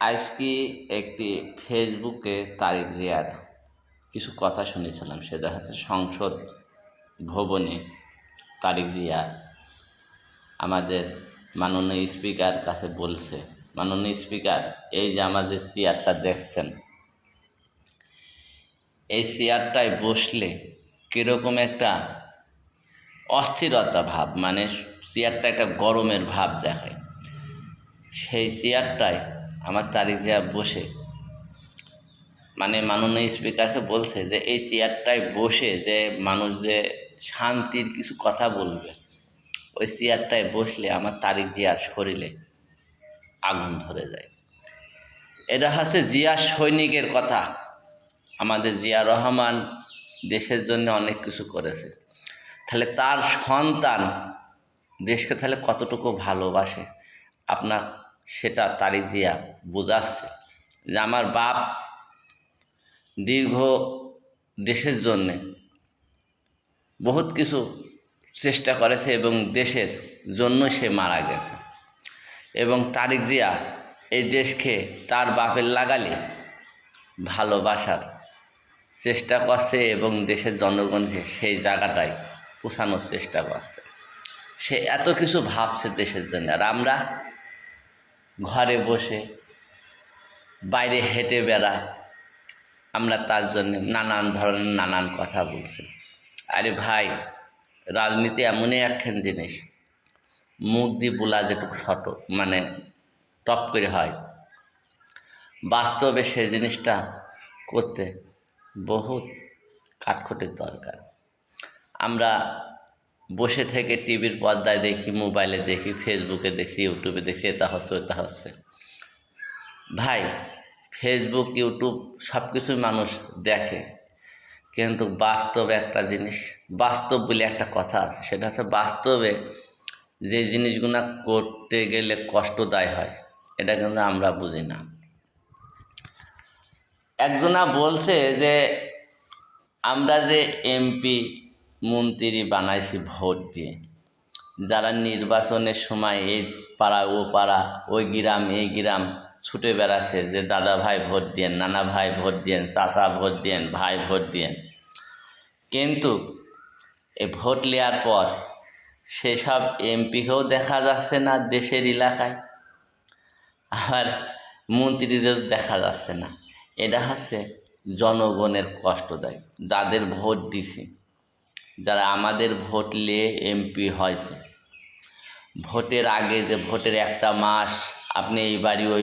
আজকে একটি ফেসবুকে তারিক জিয়ার কিছু কথা শুনেছিলাম। সেটা হচ্ছে সংসদ ভবনে তারিক জিয়া আমাদের মাননীয় স্পিকার কাছে বলছে, মাননীয় স্পিকার, এই যে আমাদের চেয়ারটা দেখছেন, এই চেয়ারটায় বসলে কীরকম একটা অস্থিরতা ভাব, মানে চেয়ারটা একটা গরমের ভাব দেখায়। সেই চেয়ারটায় আমার তারিক জিয়া বসে মানে মাননীয় স্পিকারকে বলছে যে এই চেয়ারটায় বসে যে মানুষ যে শান্তির কিছু কথা বলবে, ওই চেয়ারটায় বসলে আমার তারিক জিয়ার শরীরে আগুন ধরে যায়। এটা হচ্ছে জিয়া সৈনিকের কথা। আমাদের জিয়া রহমান দেশের জন্য অনেক কিছু করেছে, তাহলে তার সন্তান দেশকে তাহলে কতটুকু ভালোবাসে আপনার সেটা তারিক জিয়া বোঝাচ্ছে যে আমার বাপ দীর্ঘ দেশের জন্যে বহুত কিছু চেষ্টা করেছে এবং দেশের জন্য সে মারা গেছে, এবং তারিক জিয়া এই দেশকে তার বাপের লাগালে ভালোবাসার চেষ্টা করছে এবং দেশের জনগণকে সেই জায়গাটায় পৌঁছানোর চেষ্টা করছে। সে এত কিছু ভাবছে দেশের জন্য, আর আমরা ঘরে বসে বাইরে হেঁটে বেড়া, আমরা তার জন্য নানান ধরনের নানান কথা বলছি। আরে ভাই, রাজনীতি এমনই একখান জিনিস, মুখ দিয়ে বলা যেটুকু শট মানে টপ করে হয়, বাস্তবে সে জিনিসটা করতে বহুত কাঠখোটের দরকার। আমরা বসে থেকে টিভির পর্দায় দেখি, মোবাইলে দেখি, ফেসবুকে দেখি, ইউটিউবে দেখি, এটা হচ্ছে ওটা হচ্ছে। ভাই, ফেসবুক ইউটিউব সব কিছুই মানুষ দেখে, কিন্তু বাস্তবে একটা জিনিস, বাস্তব বলে একটা কথা আছে, সেটা হচ্ছে বাস্তবে যে জিনিসগুলো করতে গেলে কষ্টদায় হয়, এটা কিন্তু আমরা বুঝি না। একজনা বলছে যে আমরা যে এমপি মন্ত্রী বানাইছি ভোট দিয়ে, যারা নির্বাচনের সময় এই পাড়া ও পাড়া, ওই গ্রাম এই গ্রাম ছুটে বেড়াচ্ছে যে দাদা ভাই ভোট দিয়েন, নানা ভাই ভোট দিয়েন, চাচা ভোট দিয়েন, ভাই ভোট দিয়েন, কিন্তু এই ভোট নেওয়ার পর সেসব এমপিকেও দেখা যাচ্ছে না দেশের এলাকায়, আর মন্ত্রীদের দেখা যাচ্ছে না। এটা হচ্ছে জনগণের কষ্ট দেয়, যাদের ভোট দিছি, যারা আমাদের ভোট নিয়ে এমপি হয়েছে, ভোটের আগে যে ভোটের একটা মাস আপনি এই বাড়ি ওই